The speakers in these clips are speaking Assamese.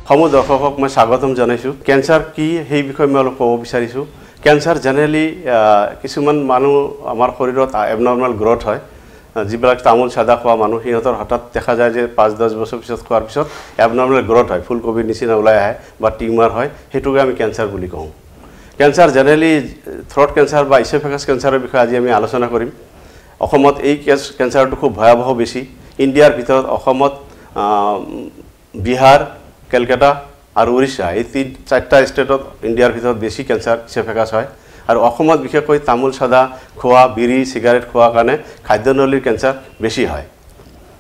সমূহ দৰ্শকক মই স্বাগতম জনাইছোঁ কেঞ্চাৰ কি সেই বিষয়ে মই অলপ ক'ব বিচাৰিছোঁ কেঞ্চাৰ জেনেৰেলি কিছুমান মানুহ আমাৰ শৰীৰত এবনৰ্মেল গ্ৰোথ হয় যিবিলাক তামোল সাদা খোৱা মানুহ সিহঁতৰ হঠাৎ দেখা যায় যে 5-10 বছৰ পিছত খোৱাৰ পিছত এবনৰ্মেল গ্ৰোথ হয় ফুলকবিৰ নিচিনা ওলাই আহে বা টিউমাৰ হয় সেইটোকে আমি কেঞ্চাৰ বুলি কওঁ কেঞ্চাৰ জেনেৰেলি থ্ৰট কেঞ্চাৰ বা ইছ'ফেগাছ কেঞ্চাৰৰ বিষয়ে আজি আমি আলোচনা কৰিম অসমত এই কেঞ্চাৰটো খুব ভয়াবহ বেছি ইণ্ডিয়াৰ ভিতৰত অসমত বিহাৰ কলকাতা আৰু উৰিষ্যা এই চাৰিটা ষ্টেটত ইণ্ডিয়াৰ ভিতৰত বেছি কেঞ্চাৰ ইছ'ফেগাছ হয় আৰু অসমত বিশেষকৈ তামোল সাদা খোৱা বিড়ি চিগাৰেট খোৱাৰ কাৰণে খাদ্যনলীৰ কেঞ্চাৰ বেছি হয়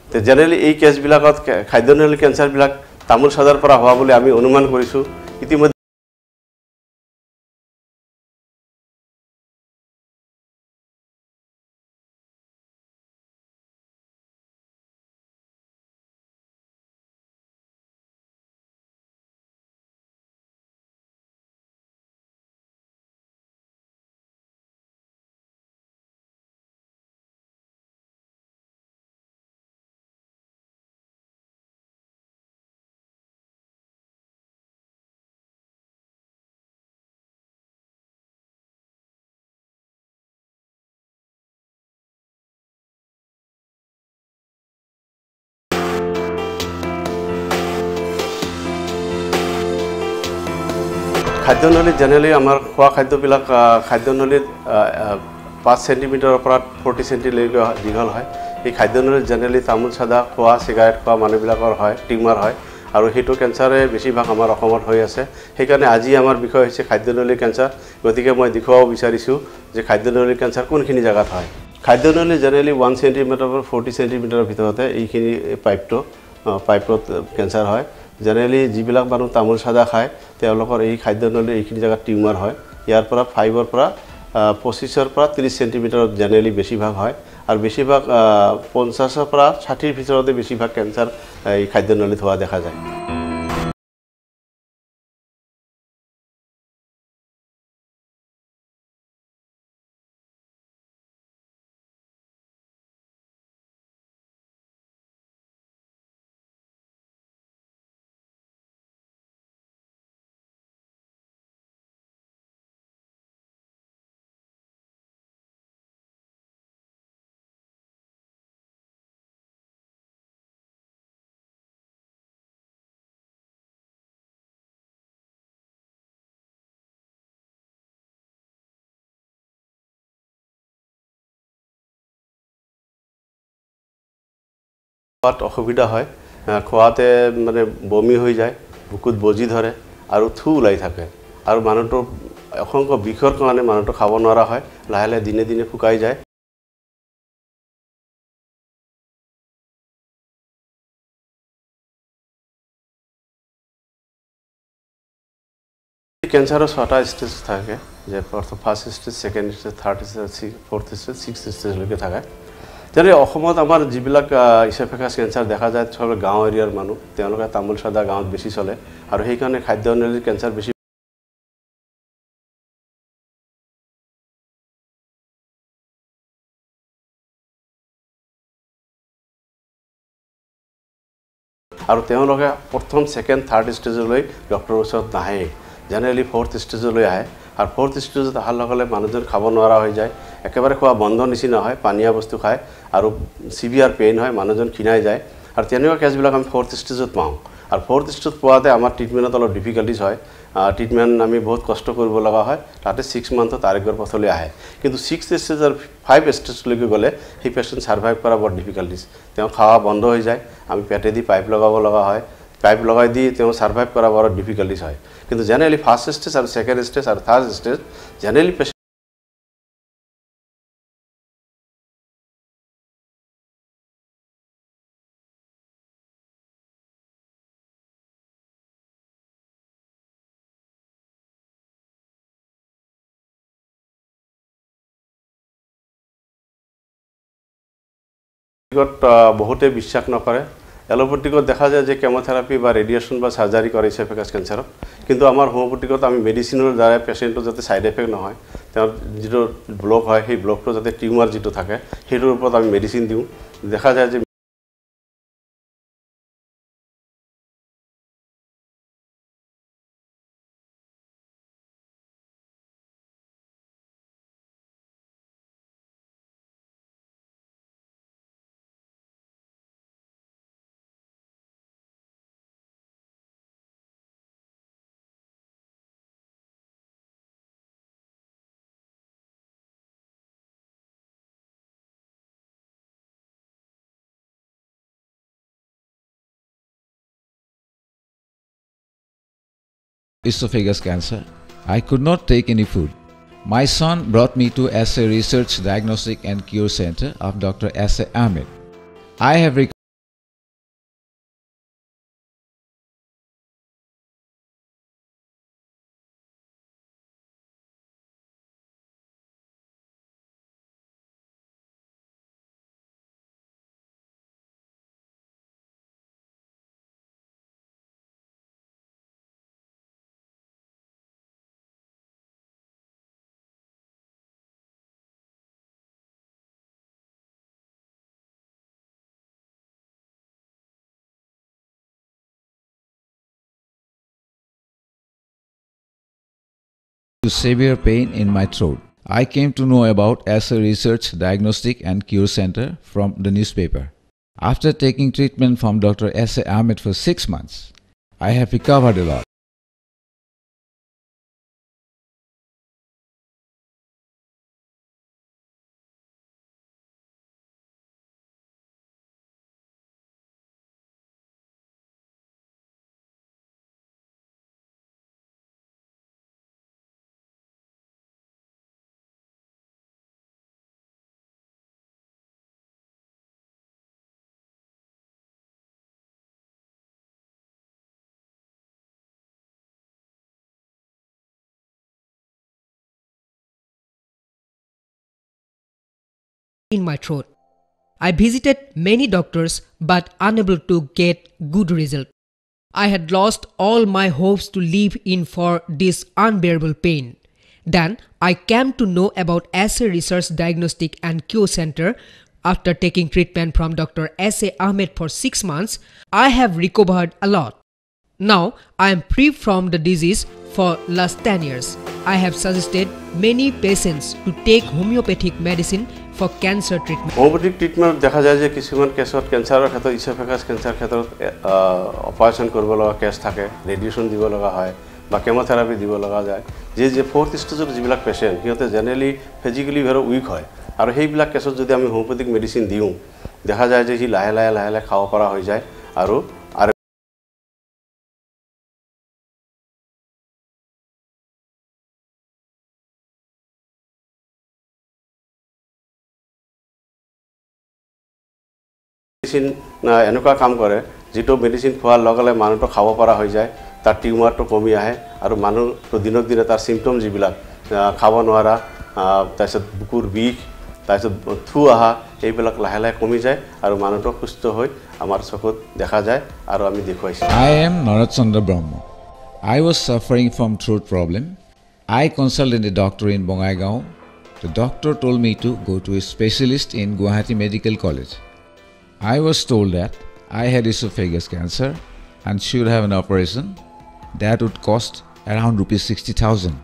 তো জেনেৰেলি এই কেছবিলাকত খাদ্যনলীৰ কেঞ্চাৰবিলাক তামোল সাদাৰ পৰা হোৱা বুলি আমি অনুমান কৰিছোঁ ইতিমধ্যে খাদ্যনলীত জেনেৰেলি আমাৰ খোৱা খাদ্যবিলাক খাদ্যনলীত 5 সেণ্টিমিটাৰৰ পৰা 40 সেণ্টিলৈকে দীঘল হয় এই খাদ্যনলীত জেনেৰেলি তামোল সাদা খোৱা চিগাৰেট খোৱা মানুহবিলাকৰ হয় টিউমাৰ হয় আৰু সেইটো কেঞ্চাৰে বেছিভাগ আমাৰ অসমত হৈ আছে সেইকাৰণে আজি আমাৰ বিষয় হৈছে খাদ্যনলীৰ কেঞ্চাৰ গতিকে মই দেখুৱাব বিচাৰিছোঁ যে খাদ্যনলীৰ কেঞ্চাৰ কোনখিনি জেগাত হয় খাদ্যনলী জেনেৰেলি 1 সেণ্টিমিটাৰৰ পৰা 40 সেণ্টিমিটাৰৰ ভিতৰতে এইখিনি পাইপত কেঞ্চাৰ হয় জেনেৰেলি যিবিলাক মানুহ তামোল সাদা খায় তেওঁলোকৰ এই খাদ্যনলীৰ এইখিনি জেগাত টিউমাৰ হয় ইয়াৰ পৰা 5ৰ পৰা 25ৰ পৰা 30 সেণ্টিমিটাৰত জেনেৰেলি বেছিভাগ হয় আৰু বেছিভাগ 50ৰ পৰা 60ৰ ভিতৰতে বেছিভাগ কেঞ্চাৰ এই খাদ্যনলীত হোৱা দেখা যায় খোৱাত অসুবিধা হয় খোৱাতে মানে বমি হৈ যায় বুকুত বজি ধৰে আৰু থু ওলাই থাকে আৰু মানুহটো অসংখ্য বিষৰ কাৰণে মানুহটো খাব নোৱাৰা হয় লাহে লাহে দিনে দিনে শুকাই যায় কেঞ্চাৰৰ 6টা ষ্টেজ থাকে যে first stage second stage third stage fourth stage sixth ষ্টেজলৈকে থাকে যেনে অসমত আমাৰ যিবিলাক ইছ'ফেগাছ কেঞ্চাৰ দেখা যায় চব গাঁও এৰিয়াৰ মানুহ তেওঁলোকে তামোল সাদা গাঁৱত বেছি চলে আৰু সেইকাৰণে খাদ্যনলীৰ কেঞ্চাৰ বেছি আৰু তেওঁলোকে প্ৰথম ছেকেণ্ড থাৰ্ড ষ্টেজলৈ ডক্টৰৰ ওচৰত নাহে জেনেৰেলি 4th ষ্টেজলৈ আহে আৰু 4th ষ্টেজত অহাৰ লগে লগে মানুহজন খাব নোৱাৰা হৈ যায় একেবাৰে খোৱা বন্ধ নিচিনা হয় পানীয়া বস্তু খায় আৰু সিভিয়াৰ পেইন হয় মানুহজন ক্ষীণাই যায় আৰু তেনেকুৱা কেছবিলাক আমি 4th ষ্টেজত পাওঁ আৰু 4th ষ্টেজত পোৱাতে আমাৰ ট্ৰিটমেণ্টত অলপ ডিফিকাল্টিজ হয় ট্ৰিটমেণ্ট আমি বহুত কষ্ট কৰিব লগা হয় তাতে 6 মান্থত আৰোগ্যৰ পথলৈ আহে কিন্তু 6th ষ্টেজ আৰু 5 ষ্টেজলৈকে গ'লে সেই পেচেণ্ট ছাৰ্ভাইভ কৰা বৰ ডিফিকাল্টিজ তেওঁ খাৱা বন্ধ হৈ যায় আমি পেটেদি পাইপ লগাব লগা হয় পাইপ লগাই দি তেওঁ ছাৰ্ভাইভ কৰা বৰ ডিফিকাল্টিজ হয় কিন্তু জেনেৰেলি ফাৰ্ষ্ট ষ্টেজ আৰু ছেকেণ্ড ষ্টেজ আৰু থাৰ্ড ষ্টেজ জেনেৰেলি বহুতে বিশ্বাস নকৰে এলোপেথিকত দেখা যায় যে কেমোথেৰাপি বা ৰেডিয়েশ্যন বা সাৰ্জাৰী কৰে ইছ'ফেগাছ কেঞ্চাৰত কিন্তু আমাৰ হোমিওপেথিকত আমি মেডিচিনৰ দ্বাৰা পেচেণ্টৰ যাতে ছাইড এফেক্ট নহয় তেওঁৰ যিটো ব্লক হয় সেই ব্লকটো যাতে টিউমাৰ যিটো থাকে সেইটোৰ ওপৰত আমি মেডিচিন দিওঁ দেখা যায় যে esophagus cancer. I could not take any food. My son brought me to SA Research Diagnostic and Cure Center of Dr. S.A. Ahmed. I have to severe pain in my throat. I came to know about SA Research Diagnostic and Cure Center from the newspaper. After taking treatment from Dr. S.A. Ahmed for 6 months, I have recovered a lot. In my throat. I visited many doctors but unable to get good result. I had lost all my hopes to live in for this unbearable pain. Then I came to know about SA Research Diagnostic and Cure Center. After taking treatment from Dr. S.A. Ahmed for 6 months, I have recovered a lot. Now I am free from the disease for last 10 years. I have suggested many patients to take homeopathic medicine for cancer treatment. Homeopathic treatment দেখা যায় যে কিছুমান কেছত কেঞ্চাৰৰ ক্ষেত্ৰত ইছ'ফেগাছ কেঞ্চাৰ ক্ষেত্ৰত অপাৰেশ্যন কৰিব লগা কেছ থাকে, ৰেডিয়েশ্যন দিব লগা হয় বা কেমোথেৰাপি দিব লগা যায়। যে ফ'ৰ্থ ষ্টেজৰ যিবিলাক পেচেণ্ট সিহঁতে জেনেৰেলি ফিজিকেলি ভেৰি উইক হয় আৰু সেইবিলাক কেছত যদি আমি হোমিওপ্যাথিক মেডিচিন দিওঁ দেখা যায় যে সি লাহে লাহে খাব পৰা হৈ যায় আৰু মেডিচিন এনেকুৱা কাম কৰে যিটো মেডিচিন খোৱাৰ লগে লগে মানুহটো খাব পৰা হৈ যায়, তাৰ টিউমাৰটো কমি আহে আৰু মানুহটো দিনক দিনে তাৰ চিম্পটম যিবিলাক খাব নোৱাৰা, তাৰপিছত বুকুৰ বিষ, তাৰপিছত থু আহা এইবিলাক লাহে লাহে কমি যায় আৰু মানুহটো সুস্থ হৈ আমাৰ চকুত দেখা যায় আৰু আমি দেখুৱাইছোঁ। I am Narat Chandra Brahma. I was suffering from throat problem. I consulted a doctor in Bongaigaon. The doctor told me to go to a specialist in Guwahati Medical College. I was told that I had esophagus cancer and should have an operation that would cost around ₹60,000.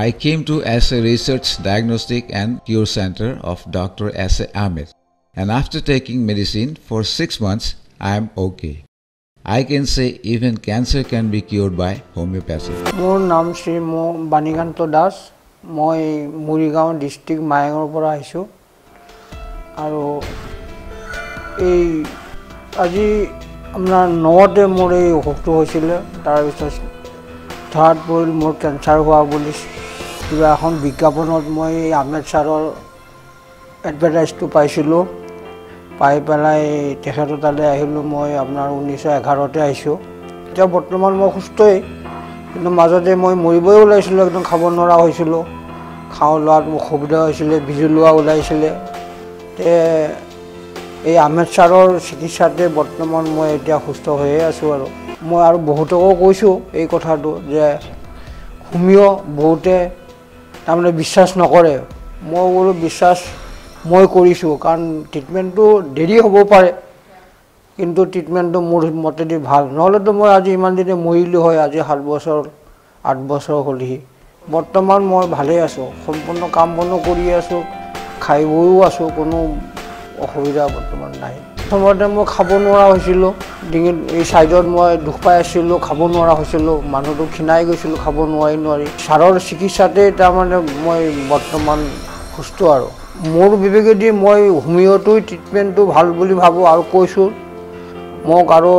I came to SA Research Diagnostic and Cure Center of Dr. S.A. Ahmed, and after taking medicine for 6 months, I am okay. I can say even cancer can be cured by homeopathy. মোৰ নাম শ্ৰী বাণীকান্ত দাস। মই মৰিগাঁও ডিষ্ট্ৰিক্ট মায়ঙৰ পৰা আহিছোঁ আৰু এই আজি আপোনাৰ 9তে মোৰ এই অসুখটো হৈছিলে। তাৰপিছত ধৰাত পৰিল মোৰ কেঞ্চাৰ হোৱা বুলি কিবা এখন বিজ্ঞাপনত মই আহমেদ ছাৰৰ এডভাৰটাইজটো পাইছিলোঁ। পাই পেলাই তেখেতৰ তালৈ আহিলোঁ। মই আপোনাৰ 1911তে আহিছোঁ। এতিয়া বৰ্তমান মই সুস্থই, কিন্তু মাজতে মই মৰিবই ওলাইছিলোঁ, একদম খাব নোৱাৰা হৈছিলোঁ, খাওঁ লোৱাত অসুবিধা হৈছিলে, বিজু লোৱা ওলাইছিলে। এই আহমেদ ছাৰৰ চিকিৎসাতে বৰ্তমান মই এতিয়া সুস্থ হৈয়ে আছোঁ। আৰু মই আৰু বহুতকো কৈছোঁ এই কথাটো যে হোমিও বহুতে তাৰমানে বিশ্বাস নকৰে। মই বোলো বিশ্বাস মই কৰিছোঁ, কাৰণ ট্ৰিটমেণ্টটো দেৰি হ'ব পাৰে, কিন্তু ট্ৰিটমেণ্টটো মোৰ মতেদি ভাল। নহ'লেতো মই আজি ইমান দিনে মৰিলোঁ হয়। আজি 7 বছৰ 8 বছৰ হ'লহি। বৰ্তমান মই ভালেই আছোঁ, সম্পূৰ্ণ কাম বনো কৰি আছোঁ, খাই বৈও আছোঁ, কোনো অসুবিধা বৰ্তমান নাই। প্ৰথমতে মই খাব নোৱাৰা হৈছিলোঁ, ডিঙিত এই ছাইডত মই দুখ পাই আছিলোঁ, খাব নোৱাৰা হৈছিলোঁ, মানুহটো ক্ষীণাই গৈছিলোঁ খাব নোৱাৰি। ছাৰৰ চিকিৎসাতে তাৰমানে মই বৰ্তমান সুস্থ। আৰু মোৰ বিবেকেদি মই হোমিওটো ট্ৰিটমেণ্টটো ভাল বুলি ভাবোঁ আৰু কৈছোঁ। মোক আৰু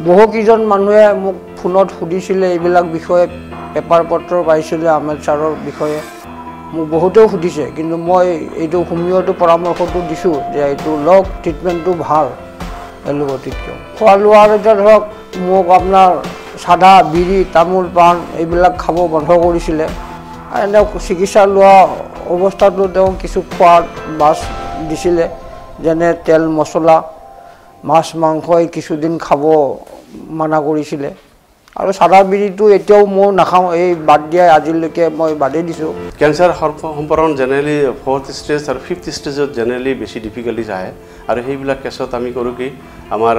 বহুকেইজন মানুহে মোক ফোনত সুধিছিলে এইবিলাক বিষয়ে পেপাৰ পত্ৰ পাইছিলে আহমেদ ছাৰৰ বিষয়ে মোক বহুতেও সুধিছে কিন্তু মই এইটো হোমিওটো পৰামৰ্শটো দিছোঁ যে এইটো লওক ট্ৰিটমেণ্টটো ভাল এলোপেথিতকৈ খোৱা লোৱাৰ এতিয়া ধৰক মোক আপোনাৰ চাদা বিড়ি তামোল পাণ এইবিলাক খাব বন্ধ কৰিছিলে আৰু এনে চিকিৎসা লোৱা অৱস্থাটো তেওঁ কিছু খোৱাৰ বাছ দিছিলে যেনে তেল মছলা মাছ মাংস কিছুদিন খাব মানা কৰিছিলে আৰু চাদা বিড়িটো এতিয়াও মই নাখাওঁ এই বাদ দিয়াই আজিলৈকে মই বাদেই দিছোঁ কেঞ্চাৰ সম্পৰ্কণ জেনেৰেলি 4th ষ্টেজ আৰু 5th ষ্টেজত জেনেৰেলি বেছি ডিফিকাল্টিজ আহে আৰু সেইবিলাক কেছত আমি কৰোঁ কি আমাৰ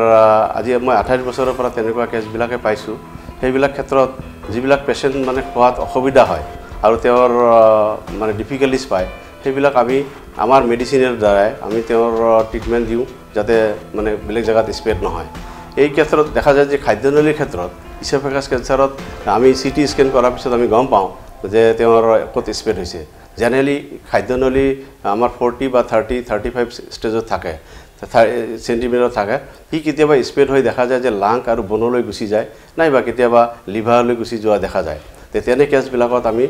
আজি মই 28 বছৰৰ পৰা তেনেকুৱা কেছবিলাকে পাইছোঁ সেইবিলাক ক্ষেত্ৰত যিবিলাক পেচেণ্ট মানে খোৱাত অসুবিধা হয় আৰু তেওঁৰ মানে ডিফিকাল্টিজ পায় সেইবিলাক আমি আমাৰ মেডিচিনৰ দ্বাৰাই আমি তেওঁৰ ট্ৰিটমেণ্ট দিওঁ যাতে মানে বেলেগ জেগাত স্প্ৰেড নহয় এই ক্ষেত্ৰত দেখা যায় যে খাদ্যনলীৰ ক্ষেত্ৰত ইছ'ফেগাছ কেঞ্চাৰত আমি CT স্কেন কৰাৰ পিছত আমি গম পাওঁ যে তেওঁৰ ক'ত স্প্ৰেড হৈছে জেনেৰেলি খাদ্যনলী আমাৰ 40 বা 35 ষ্টেজত থাকে সেন্টিমিটাৰ থাকে সি কেতিয়াবা স্প্ৰেড হৈ দেখা যায় যে লাং আৰু বনলৈ গুচি যায় নাইবা কেতিয়াবা লিভাৰলৈ গুচি যোৱা দেখা যায় তেনে কেছবিলাকত আমি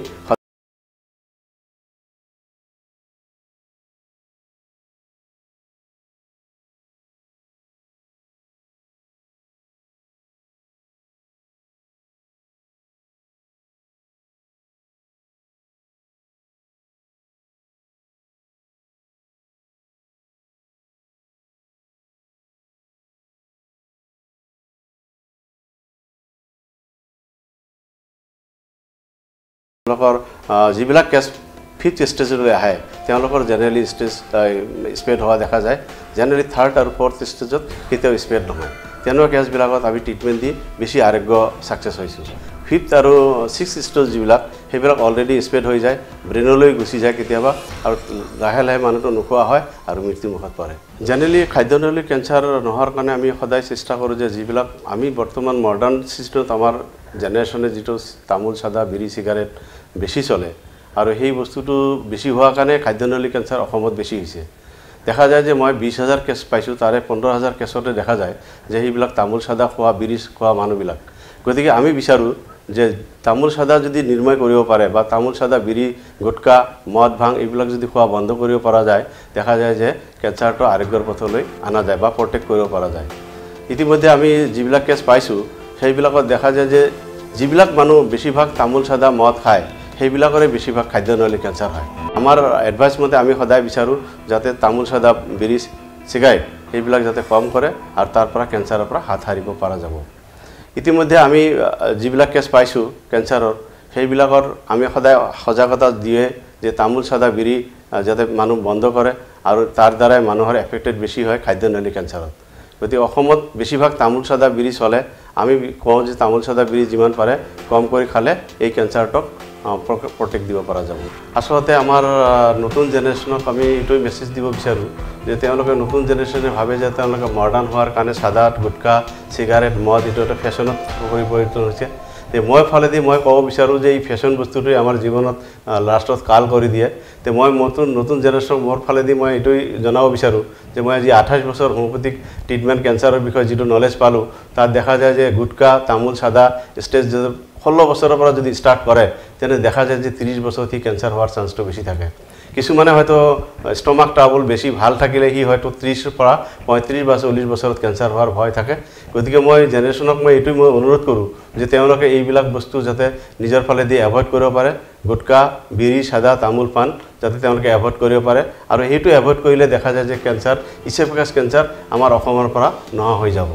যিবিলাক কেছ 5th ষ্টেজলৈ আহে তেওঁলোকৰ জেনেৰেলি স্প্ৰেড হোৱা দেখা যায় জেনেৰেলি 3rd আৰু 4th ষ্টেজত কেতিয়াও স্প্ৰেড নহয় তেনেকুৱা কেছবিলাকত আমি ট্ৰিটমেণ্ট দি বেছি আৰোগ্য ছাকচেছ হৈছোঁ 5th আৰু 6th ষ্টেজ যিবিলাক সেইবিলাক অলৰেডি স্প্ৰেড হৈ যায় ব্ৰেইনলৈ গুচি যায় কেতিয়াবা আৰু লাহে লাহে মানুহটো নোখোৱা হয় আৰু মৃত্যুমুখত পৰে জেনেৰেলি খাদ্যনলীৰ কেঞ্চাৰ নোহোৱাৰ কাৰণে আমি সদায় চেষ্টা কৰোঁ যে যিবিলাক আমি বৰ্তমান মডাৰ্ণ চিষ্টেমত আমাৰ জেনেৰেশ্যনে যিটো তামোল চাদা বিড়ি চিগাৰেট বেছি চলে আৰু সেই বস্তুটো বেছি হোৱাৰ কাৰণে খাদ্যনলী কেঞ্চাৰ অসমত বেছি হৈছে দেখা যায় যে মই 20,000 কেছ পাইছোঁ তাৰে 15,000 কেছতে দেখা যায় যে সেইবিলাক তামোল চাদা খোৱা বিড়ি খোৱা মানুহবিলাক গতিকে আমি বিচাৰোঁ যে তামোল চাদা যদি নিৰ্ময় কৰিব পাৰে বা তামোল চাদা বিড়ি গুটকা মদ ভাং এইবিলাক যদি খোৱা বন্ধ কৰিব পৰা যায় দেখা যায় যে কেঞ্চাৰটো আৰোগ্যৰ পথলৈ অনা যায় বা প্ৰটেক্ট কৰিব পৰা যায় ইতিমধ্যে আমি যিবিলাক কেছ পাইছোঁ সেইবিলাকত দেখা যায় যে যিবিলাক মানুহ বেছিভাগ তামোল চাদা মদ খায় সেইবিলাকৰে বেছিভাগ খাদ্যনলী কেঞ্চাৰ হয় আমাৰ এডভাইচ মতে আমি সদায় বিচাৰোঁ যাতে তামোল চাদা বিড়ি চিগাৰেট সেইবিলাক যাতে কম কৰে আৰু তাৰ পৰা কেঞ্চাৰৰ পৰা হাত সাৰিব পৰা যাব ইতিমধ্যে আমি যিবিলাক কেছ পাইছোঁ কেঞ্চাৰৰ সেইবিলাকৰ আমি সদায় সজাগতা দিয়ে যে তামোল চাদা বিড়ি যাতে মানুহ বন্ধ কৰে আৰু তাৰ দ্বাৰাই মানুহৰ এফেক্টেড বেছি হয় খাদ্যনলী কেঞ্চাৰত গতিকে অসমত বেছিভাগ তামোল চাদা বিড়ি চলে আমি কওঁ যে তামোল চাদা বিড়ি যিমান পাৰে কম কৰি খালে এই কেঞ্চাৰটোক প্ৰটেক্ট দিব পৰা যাব আচলতে আমাৰ নতুন জেনেৰেশ্যনক আমি এইটোৱে মেছেজ দিব বিচাৰোঁ যে তেওঁলোকে নতুন জেনেৰেশ্যনে ভাবে যে তেওঁলোকে মডাৰ্ণ হোৱাৰ কাৰণে চাদা গুটকা চিগাৰেট মদ এইটো এটা ফেশ্বনত পৰিৱৰ্তিত হৈছে তে মই ফালেদি মই ক'ব বিচাৰোঁ যে এই ফেশ্বন বস্তুটোৱে আমাৰ জীৱনত লাষ্টত কাল কৰি দিয়ে তে মই নতুন জেনেৰেশ্যন মোৰ ফালেদি মই এইটোৱে জনাব বিচাৰোঁ যে মই আজি 28 বছৰ হোমিওপেথিক ট্ৰিটমেণ্ট কেঞ্চাৰৰ বিষয়ে যিটো নলেজ পালোঁ তাত দেখা যায় যে গুটকা তামোল চাদা ষ্টেজ 16 বছৰৰ পৰা যদি ষ্টাৰ্ট কৰে তেনে দেখা যায় যে 30 বছৰত সি কেঞ্চাৰ হোৱাৰ চান্সটো বেছি থাকে কিছুমানে হয়তো ষ্টমাক ট্ৰাবল বেছি ভাল থাকিলে সি হয়তো 30 পৰা 35 বা 40 বছৰত কেঞ্চাৰ হোৱাৰ ভয় থাকে গতিকে মই জেনেৰেশ্যনক মই এইটোৱে মই অনুৰোধ কৰোঁ যে তেওঁলোকে এইবিলাক বস্তু যাতে নিজৰ ফালেদি এভয়েড কৰিব পাৰে গুটকা বিড়ি চাদা তামোল পাণ যাতে তেওঁলোকে এভয়েড কৰিব পাৰে আৰু সেইটো এভয়েড কৰিলে দেখা যায় যে কেঞ্চাৰ ইছ'ফেগাছ কেঞ্চাৰ আমাৰ অসমৰ পৰা নোহোৱা হৈ যাব